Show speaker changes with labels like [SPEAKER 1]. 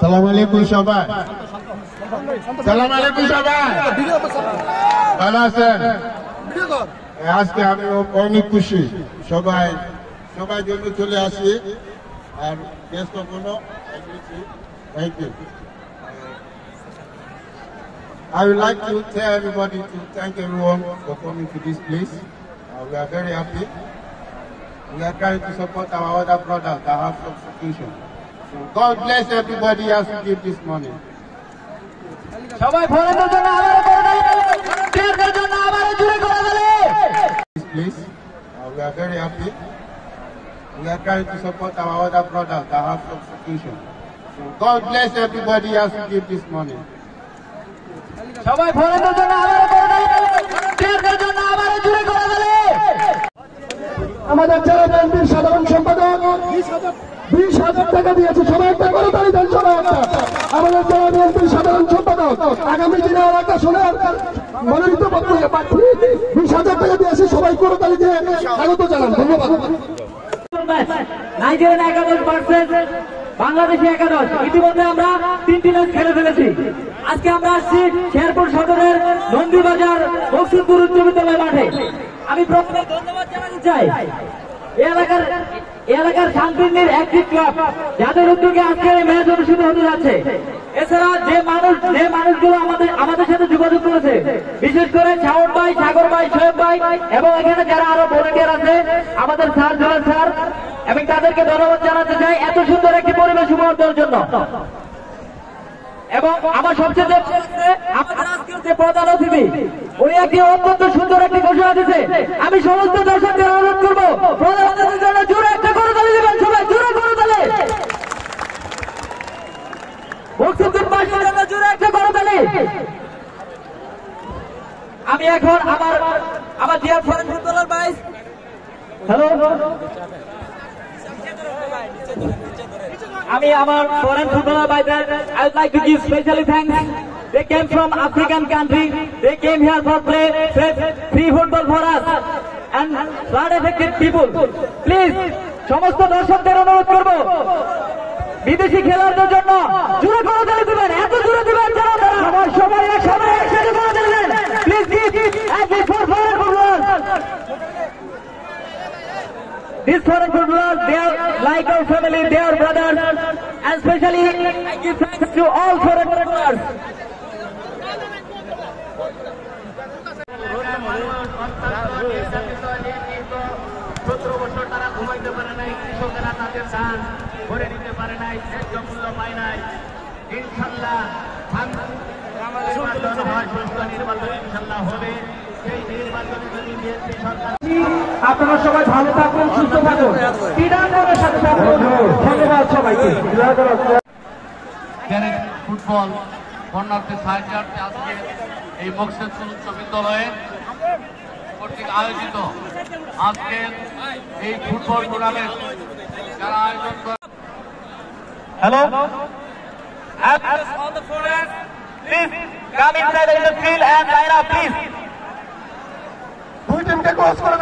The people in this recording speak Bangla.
[SPEAKER 1] সালাম আলাইকুম সবাই। সালাম আলাইকুম সবাই, ভালো আছেন? আজকে আমি অনেক খুশি, সবাই জন্য চলে আসি আর ব্যস্ত কোনো। Thank you. I would like to tell everybody to thank everyone for coming to this place. We are very happy. We are trying to support our other brothers that have some situation. So God bless everybody as we give this money. This place, we are very happy. We are trying to support our other brothers that have some situation. So God bless everybody as we give this money.
[SPEAKER 2] আমাদের জেলা বিএনপির সাধারণ সম্পাদক 20,000 টাকা দিয়েছে। সবাই একটা করে তালি দেন, সবাই একটা। আমাদের জেলা বিএনপির সাধারণ সম্পাদক আগামী দিনে এলাকা শোনার মনোনীত প্রার্থী 20,000 টাকা দিয়েছে। সবাই করে তালি দিয়ে স্বাগত জানান। ধন্যবাদ।
[SPEAKER 3] নাইজেরিয়ান একাদশ ভার্সেস বাংলাদেশি একাদশ, ইতিমধ্যে আমরা 3টি ম্যাচ খেলে ফেলেছি। আজকে আমরা আসছি শেরপুর সদরের নন্দীবাজার বক্সিমপুর উচ্চ বিদ্যালয় মাঠে। আমি প্রথমে ধন্যবাদ জানাতে চাই এলাকার শান্তির একটি ক্লাব, যাদের উদ্যোগে আজকে এই ম্যাচ অনুষ্ঠিত হতে যাচ্ছে। এছাড়া যে মানুষগুলো আমাদের সাথে যোগাযোগ করেছে, বিশেষ করে শাওন ভাই, সাগর ভাই, শোয়েব ভাই এবং এখানে যারা আরো ভলেন্টিয়ার আছে, আমাদের স্যার, জুয়েল স্যার, আমি তাদেরকে ধন্যবাদ জানাতে চাই এত সুন্দর একটি পরিবেশ উপহার দেওয়ার জন্য। এবং আমার সবচেয়ে আমাদের আজকের যে প্রধান অতিথি, উনি একটি অত্যন্ত সুন্দর একটি ঘোষণা দিচ্ছে। আমি সমস্ত দর্শকদের অনুরোধ করবো প্রধান অতিথির জন্য জোরে একটা করে তালি দেবেন, সবাই জোরে করে তালি। বক্সিমপুর পাশের জন্য জোরে একটা করে তালি। আমি এখন আমার ডিয়ার ফরেন ফুটবলার ভাইস, হ্যালো, আমি আমার ফরেন ফুটবলার ভাইদের I would like to give specially thanks. They came from African country. They came here for play free football for us and flood affected people. Please, সমস্ত দর্শকদের অনুরোধ করব বিদেশি খেলোয়াড়দের জন্য জোরে করে তালি দিবেন, এত জোরে দিবেন যেন সবাই একসাথে করে দিবেন। Please give and this for foreign footballers. These foreign footballers, they are like our family, they are brothers, and especially I give thanks to all foreign footballers. আপনারা সবাই ভালো থাকুন, সুস্থ থাকুন, ক্রীড়াঙ্গনের সাথে থাকুন। ধন্যবাদ সবাইকে।
[SPEAKER 4] ফুটবল বর্ণার্থী সাহায্যার্থে আজকে এই বক্সিমপুর উচ্চ বিদ্যালয়ে কর্তৃক আয়োজিত আজকের এই ফুটবল টুর্নামেন্ট যারা আয়োজন করে।
[SPEAKER 3] Hello, all the foreigners, please come inside the field and line up, please.
[SPEAKER 2] দুই টিমকে ক্রস করে